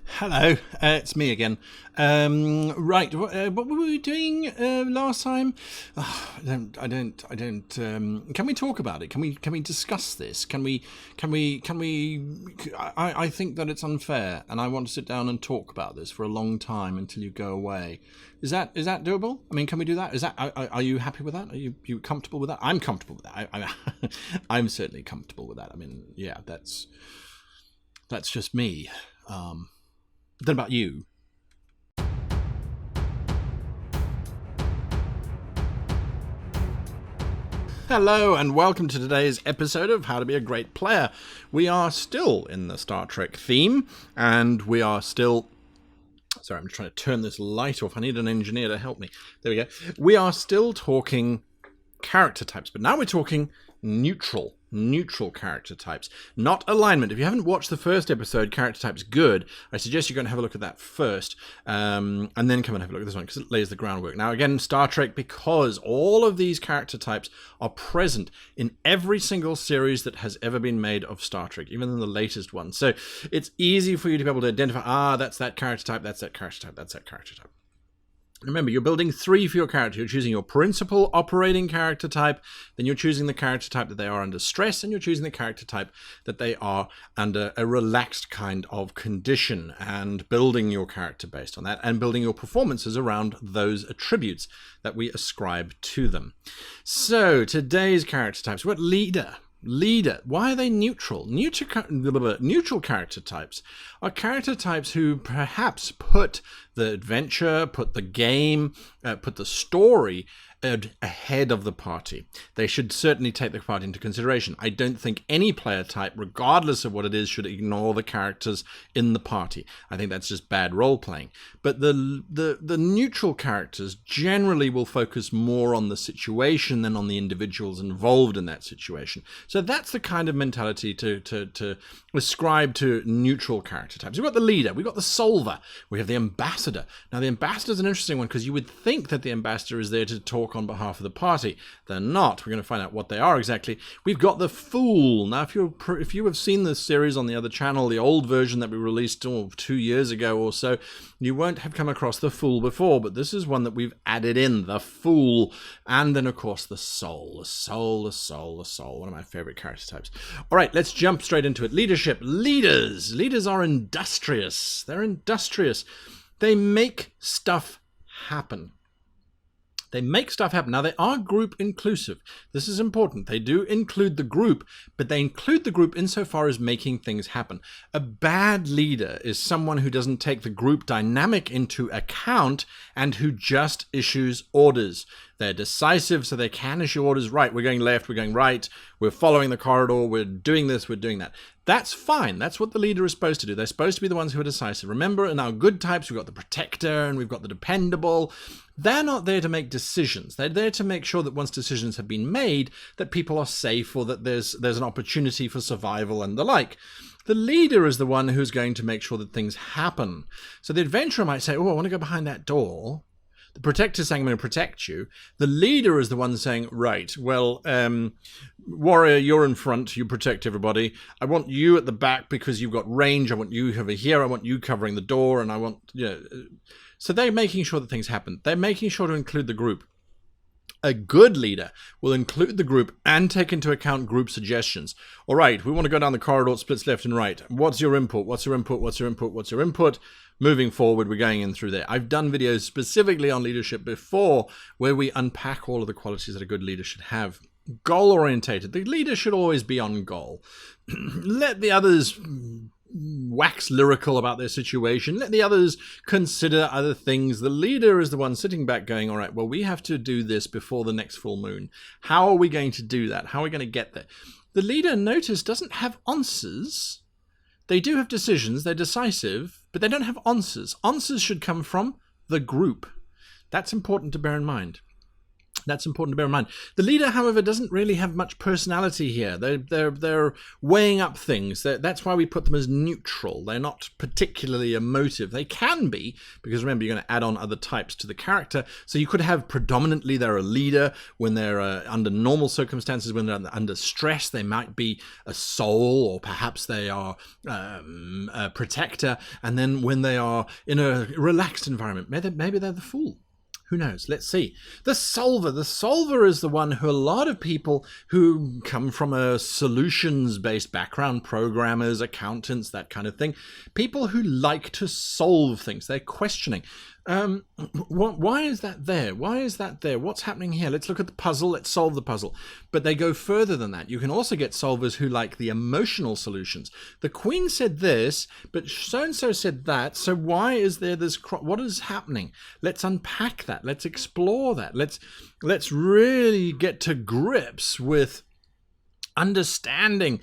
Hello, it's me again. Right, what were we doing last time? Oh, I don't. Can we talk about it? Can we discuss this? I think that it's unfair, and I want to sit down and talk about this for a long time until you go away. Is that doable? I mean, can we do that? Are you happy with that? Are you comfortable with that? I'm comfortable with that. I'm certainly comfortable with that. I mean, yeah, that's just me. Then about you? Hello and welcome to today's episode of How to Be a Great Player. We are still in the Star Trek theme, and we are still... Sorry, I'm trying to turn this light off. I need an engineer to help me. There we go. We are still talking character types, but now we're talking neutral character types, not alignment. If you haven't watched the first episode, Character Types Good, I suggest you go and have a look at that first, and then come and have a look at this one, because it lays the groundwork. Now again, Star Trek, because all of these character types are present in every single series that has ever been made of Star Trek, even in the latest one. So it's easy for you to be able to identify, that's that character type, that's that character type, that's that character type. Remember, you're building three for your character. You're choosing your principal operating character type, then you're choosing the character type that they are under stress, and you're choosing the character type that they are under a relaxed kind of condition, and building your character based on that, and building your performances around those attributes that we ascribe to them. So, today's character types. We've got leader. Why are they neutral? Neutral character types are character types who perhaps put the adventure, put the game, put the story ahead of the party. They should certainly take the party into consideration. I don't think any player type, regardless of what it is, should ignore the characters in the party. I think that's just bad role-playing. But the neutral characters generally will focus more on the situation than on the individuals involved in that situation. So that's the kind of mentality to ascribe to neutral character types. We've got the leader, we've got the solver, we have the ambassador. Now the ambassador is an interesting one, because you would think that the ambassador is there to talk on behalf of the party. They're not. We're going to find out what they are exactly. We've got the fool. Now, if you have seen this series on the other channel, the old version that we released 2 years ago or so, you won't have come across the fool before, but this is one that we've added in, the fool. And then, of course, the soul. The soul. One of my favorite character types. All right, let's jump straight into it. Leadership. Leaders are industrious. They're industrious. They make stuff happen. Now, they are group inclusive. This is important. They do include the group, but they include the group insofar as making things happen. A bad leader is someone who doesn't take the group dynamic into account and who just issues orders. They're decisive, so they can issue orders. Right, we're going left, we're going right, we're following the corridor, we're doing this, we're doing that. That's fine. That's what the leader is supposed to do. They're supposed to be the ones who are decisive. Remember, in our good types, we've got the protector and we've got the dependable. They're not there to make decisions. They're there to make sure that once decisions have been made, that people are safe, or that there's an opportunity for survival and the like. The leader is the one who's going to make sure that things happen. So the adventurer might say, oh, I want to go behind that door. The protector saying, I'm going to protect you. The leader is the one saying, right, well, warrior, you're in front, you protect everybody. I want you at the back because you've got range. I want you over here. I want you covering the door. And I want, So they're making sure that things happen. They're making sure to include the group. A good leader will include the group and take into account group suggestions. All right, we want to go down the corridor, it splits left and right. What's your input? What's your input? Moving forward, we're going in through there. I've done videos specifically on leadership before where we unpack all of the qualities that a good leader should have. Goal-orientated. The leader should always be on goal. Let the others wax lyrical about their situation. Let the others consider other things. The leader is the one sitting back going, all right, well, we have to do this before the next full moon. How are we going to do that? How are we going to get there? The leader, notice, doesn't have answers. They do have decisions. They're decisive, but they don't have answers. Answers should come from the group. That's important to bear in mind. That's important to bear in mind. The leader, however, doesn't really have much personality here. They're weighing up things. That's why we put them as neutral. They're not particularly emotive. They can be, because remember, you're going to add on other types to the character. So you could have predominantly they're a leader when they're under normal circumstances. When they're under stress, they might be a soul, or perhaps they are a protector. And then when they are in a relaxed environment, maybe they're the fool. Who knows? Let's see. The solver. The solver is the one who a lot of people who come from a solutions-based background, programmers, accountants, that kind of thing, people who like to solve things. They're questioning. Why is that there? Why is that there? What's happening here? Let's look at the puzzle. Let's solve the puzzle. But they go further than that. You can also get solvers who like the emotional solutions. The Queen said this, but so-and-so said that. So why is there this? What is happening? Let's unpack that. Let's explore that. Let's really get to grips with understanding,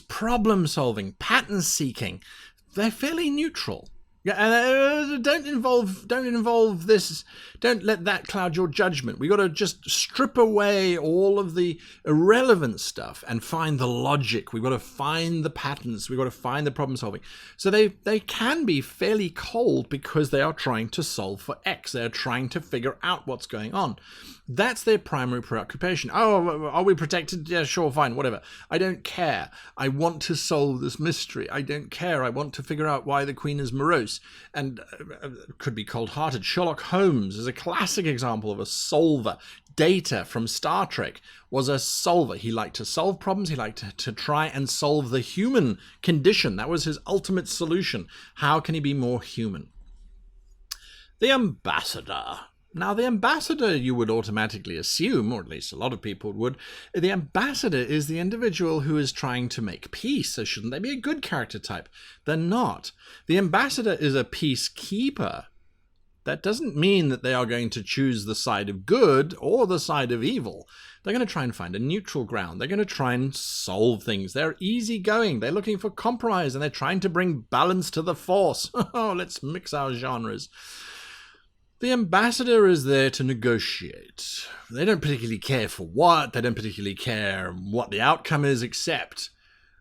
problem solving, pattern seeking. They're fairly neutral. Yeah, and don't involve this. Don't let that cloud your judgment. We got to just strip away all of the irrelevant stuff and find the logic. We've got to find the patterns. We've got to find the problem solving. So they can be fairly cold because they are trying to solve for X. They're trying to figure out what's going on. That's their primary preoccupation. Oh, are we protected? Yeah, sure, fine, whatever. I don't care. I want to solve this mystery. I don't care. I want to figure out why the Queen is morose. And could be cold-hearted. Sherlock Holmes is a classic example of a solver. Data from Star Trek was a solver. He liked to solve problems. He liked to try and solve the human condition. That was his ultimate solution. How can he be more human? The ambassador. Now, the ambassador, you would automatically assume, or at least a lot of people would, the ambassador is the individual who is trying to make peace. So shouldn't they be a good character type? They're not. The ambassador is a peacekeeper. That doesn't mean that they are going to choose the side of good or the side of evil. They're going to try and find a neutral ground. They're going to try and solve things. They're easygoing. They're looking for compromise, and they're trying to bring balance to the force. Oh, let's mix our genres. The ambassador is there to negotiate. They don't particularly care for what. They don't particularly care what the outcome is, except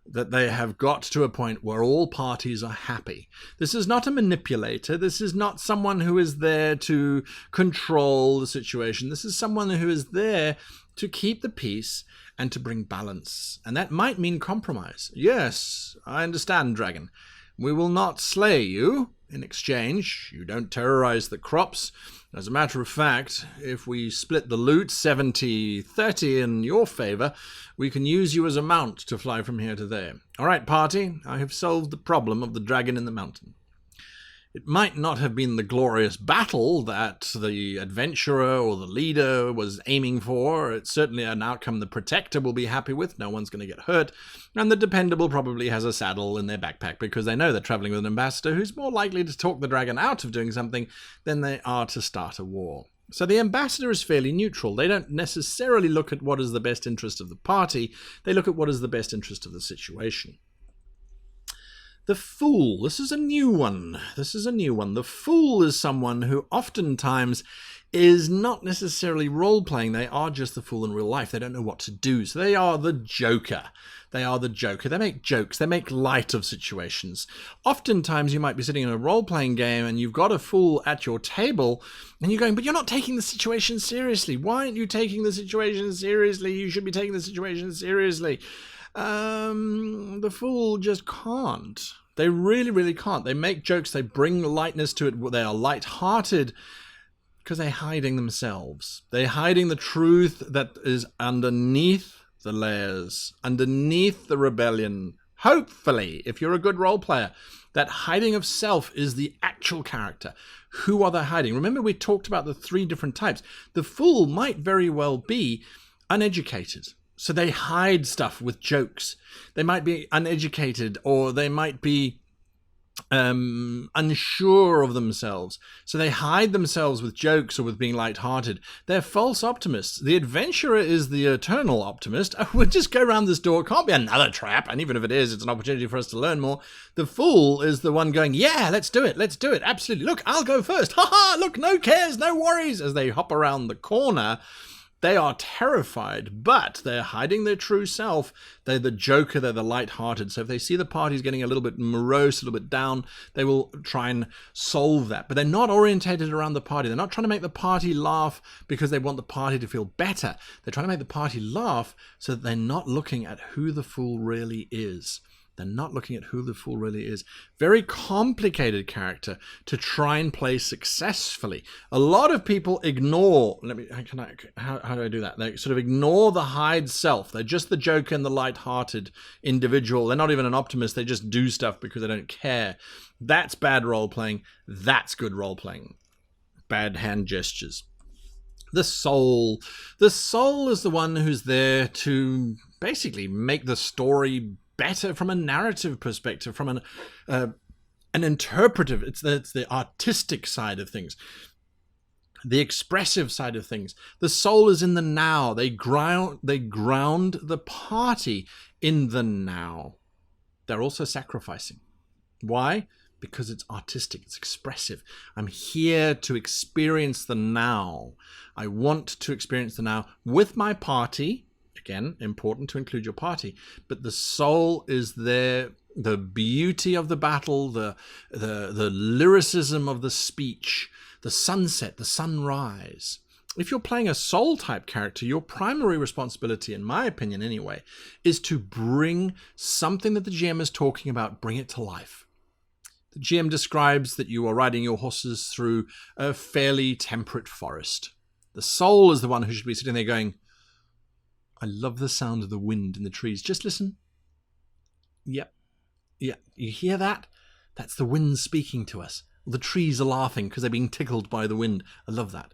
that they have got to a point where all parties are happy. This is not a manipulator. This is not someone who is there to control the situation. This is someone who is there to keep the peace and to bring balance. And that might mean compromise. Yes, I understand, Dragon. We will not slay you. In exchange, you don't terrorize the crops. As a matter of fact, if we split the loot 70-30 in your favor, we can use you as a mount to fly from here to there. All right, party, I have solved the problem of the dragon in the mountain. It might not have been the glorious battle that the adventurer or the leader was aiming for. It's certainly an outcome the protector will be happy with. No one's going to get hurt. And the dependable probably has a saddle in their backpack because they know they're traveling with an ambassador who's more likely to talk the dragon out of doing something than they are to start a war. So the ambassador is fairly neutral. They don't necessarily look at what is the best interest of the party. They look at what is the best interest of the situation. The fool. This is a new one. The fool is someone who oftentimes is not necessarily role-playing. They are just the fool in real life. They don't know what to do. So they are the joker. They make jokes. They make light of situations. Oftentimes you might be sitting in a role-playing game and you've got a fool at your table and you're going, but you're not taking the situation seriously. Why aren't you taking the situation seriously? You should be taking the situation seriously. The fool just can't. They really, really can't. They make jokes. They bring lightness to it. They are light-hearted because they're hiding themselves. They're hiding the truth that is underneath the layers, underneath the rebellion. Hopefully, if you're a good role player, that hiding of self is the actual character. Who are they hiding? Remember, we talked about the 3 different types. The fool might very well be uneducated. So they hide stuff with jokes. They might be uneducated, or they might be unsure of themselves. So they hide themselves with jokes or with being lighthearted. They're false optimists. The adventurer is the eternal optimist. We'll just go around this door. It can't be another trap. And even if it is, it's an opportunity for us to learn more. The fool is the one going, yeah, let's do it. Let's do it. Absolutely. Look, I'll go first. Ha ha, look, no cares, no worries. As they hop around the corner, They are terrified, but they're hiding their true self. They're the joker, they're the light-hearted. So if they see the party's getting a little bit morose, a little bit down, they will try and solve that. But they're not orientated around the party. They're not trying to make the party laugh because they want the party to feel better. They're trying to make the party laugh so that they're not looking at who the fool really is. They're not looking at who the fool really is. Very complicated character to try and play successfully. A lot of people ignore, how do I do that? They sort of ignore the hide self. They're just the joker and the light-hearted individual. They're not even an optimist. They just do stuff because they don't care. That's bad role-playing. That's good role-playing. Bad hand gestures. The soul. The soul is the one who's there to basically make the story better from a narrative perspective, from an interpretive. It's the artistic side of things, the expressive side of things. The soul is in the now. They ground the party in the now. They're also sacrificing. Why? Because it's artistic, it's expressive. I'm here to experience the now. I want to experience the now with my party. Again, important to include your party, but the soul is there. The beauty of the battle, the lyricism of the speech, the sunset, the sunrise. If you're playing a soul type character, your primary responsibility, in my opinion anyway, is to bring something that the GM is talking about, bring it to life. The GM describes that you are riding your horses through a fairly temperate forest. The soul is the one who should be sitting there going, I love the sound of the wind in the trees. Just listen. Yep. Yeah. You hear that? That's the wind speaking to us. The trees are laughing because they're being tickled by the wind. I love that.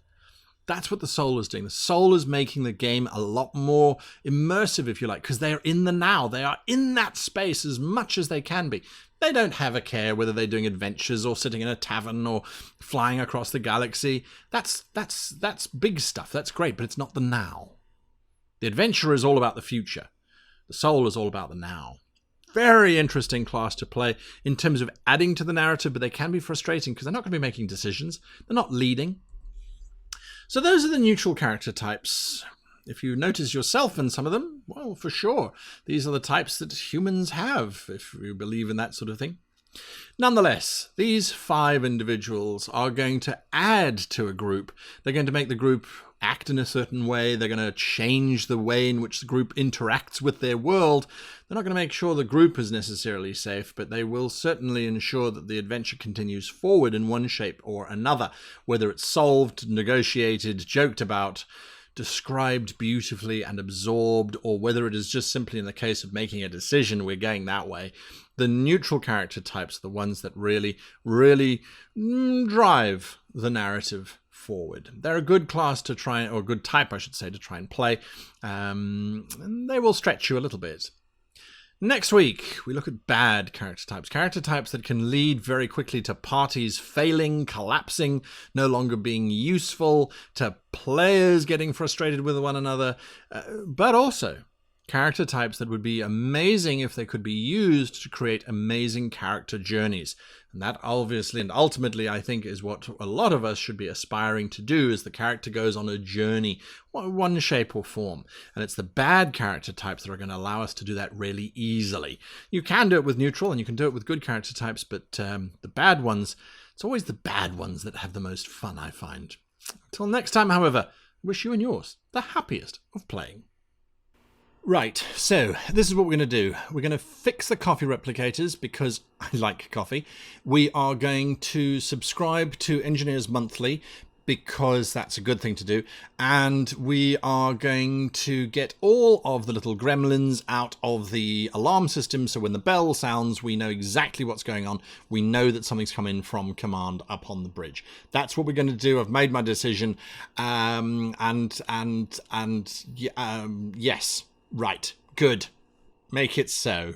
That's what the soul is doing. The soul is making the game a lot more immersive, if you like, because they're in the now. They are in that space as much as they can be. They don't have a care whether they're doing adventures or sitting in a tavern or flying across the galaxy. That's big stuff. That's great, but it's not the now. The adventure is all about the future. The soul is all about the now. Very interesting class to play in terms of adding to the narrative, but they can be frustrating because they're not going to be making decisions. They're not leading. So those are the neutral character types. If you notice yourself in some of them, well, for sure. These are the types that humans have, if you believe in that sort of thing. Nonetheless, these 5 individuals are going to add to a group. They're going to make the group act in a certain way. They're going to change the way in which the group interacts with their world. They're not going to make sure the group is necessarily safe, but they will certainly ensure that the adventure continues forward in one shape or another, whether it's solved, negotiated, joked about, described beautifully and absorbed, or whether it is just simply in the case of making a decision, we're going that way. The neutral character types are the ones that really, really drive the narrative forward. They're a good class to try, or a good type, I should say, to try and play. And they will stretch you a little bit. Next week, we look at bad character types that can lead very quickly to parties failing, collapsing, no longer being useful, to players getting frustrated with one another, but also character types that would be amazing if they could be used to create amazing character journeys. And that obviously and ultimately, I think, is what a lot of us should be aspiring to do as the character goes on a journey, one shape or form. And it's the bad character types that are going to allow us to do that really easily. You can do it with neutral and you can do it with good character types, but the bad ones, it's always the bad ones that have the most fun, I find. Until next time, however, I wish you and yours the happiest of playing. Right, so this is what we're going to do. We're going to fix the coffee replicators because I like coffee. We are going to subscribe to Engineers Monthly because that's a good thing to do. And we are going to get all of the little gremlins out of the alarm system. So when the bell sounds, we know exactly what's going on. We know that something's come in from command up on the bridge. That's what we're going to do. I've made my decision. Yes. Right. Good. Make it so.